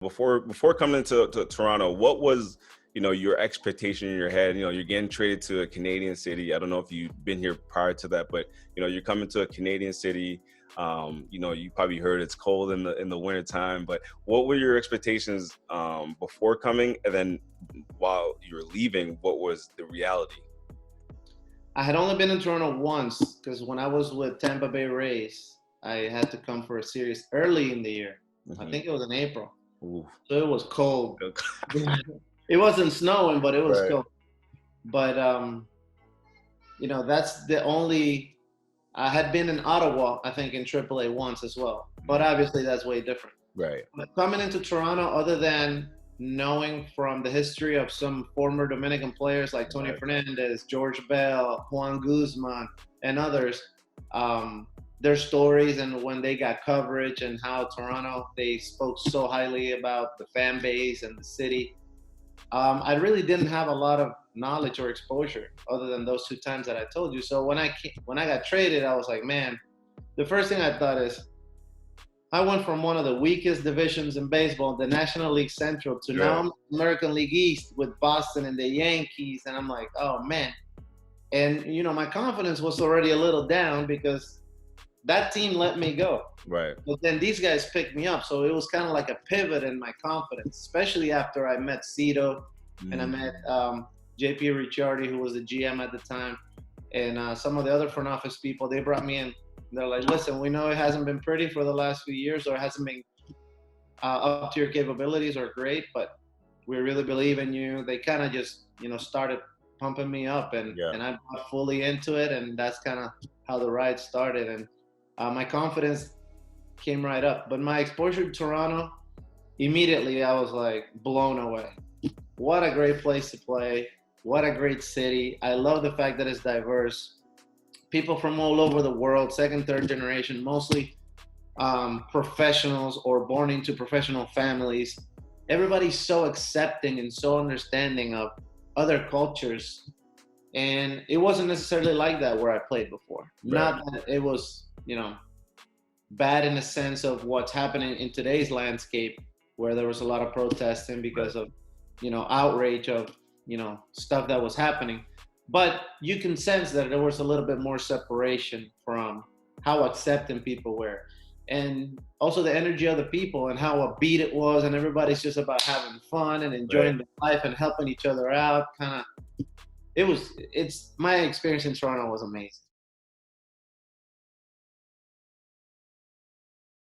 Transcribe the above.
Before coming to Toronto, what was your expectation in your head? You're getting traded to a Canadian city. I don't know if you've been here prior to that, but you're coming to a Canadian city. You probably heard it's cold in the winter time. But what were your expectations before coming, and then while you were leaving, what was the reality? I had only been in Toronto once because when I was with Tampa Bay Rays, I had to come for a series early in the year. I Hmm. think it was in April. Ooh. So it was cold. It wasn't snowing, but it was Right. cold. But that's the only. I had been in Ottawa, I think, in AAA once as well. But Mhm. obviously, that's way different. Right. But coming into Toronto, other than knowing from the history of some former Dominican players like Tony Right. Fernandez, George Bell, Juan Guzman, and others, um, their stories and when they got coverage and how Toronto, they spoke so highly about the fan base and the city. I really didn't have a lot of knowledge or exposure other than those two times that I told you. So when I got traded, I was like, man, the first thing I thought is I went from one of the weakest divisions in baseball, the National League Central, to now Right. I'm American League East with Boston and the Yankees, and I'm like, oh man. And my confidence was already a little down because that team let me go. Right. But then these guys picked me up, so it was kind of like a pivot in my confidence, especially after I met Cito and I Mm. met JP Ricciardi, who was the GM at the time, and some of the other front office people. They brought me in. They're like, listen, we know it hasn't been pretty for the last few years, or it hasn't been up to your capabilities or great, but we really believe in you. They kind of just, started pumping me up, and Yeah. I got fully into it, and that's kind of how the ride started. And my confidence came right up. But my exposure to Toronto, immediately I was like blown away. What a great place to play. What a great city. I love the fact that it's diverse. People from all over the world, second, third generation, mostly professionals or born into professional families. Everybody's so accepting and so understanding of other cultures. And it wasn't necessarily like that where I played before. Right. Not that it was, bad in the sense of what's happening in today's landscape, where there was a lot of protesting Right. because of, outrage of, stuff that was happening. But you can sense that there was a little bit more separation from how accepting people were. And also the energy of the people and how upbeat it was, and everybody's just about having fun and Right. enjoying the life and helping each other out. Kind of, it's my experience in Toronto was amazing.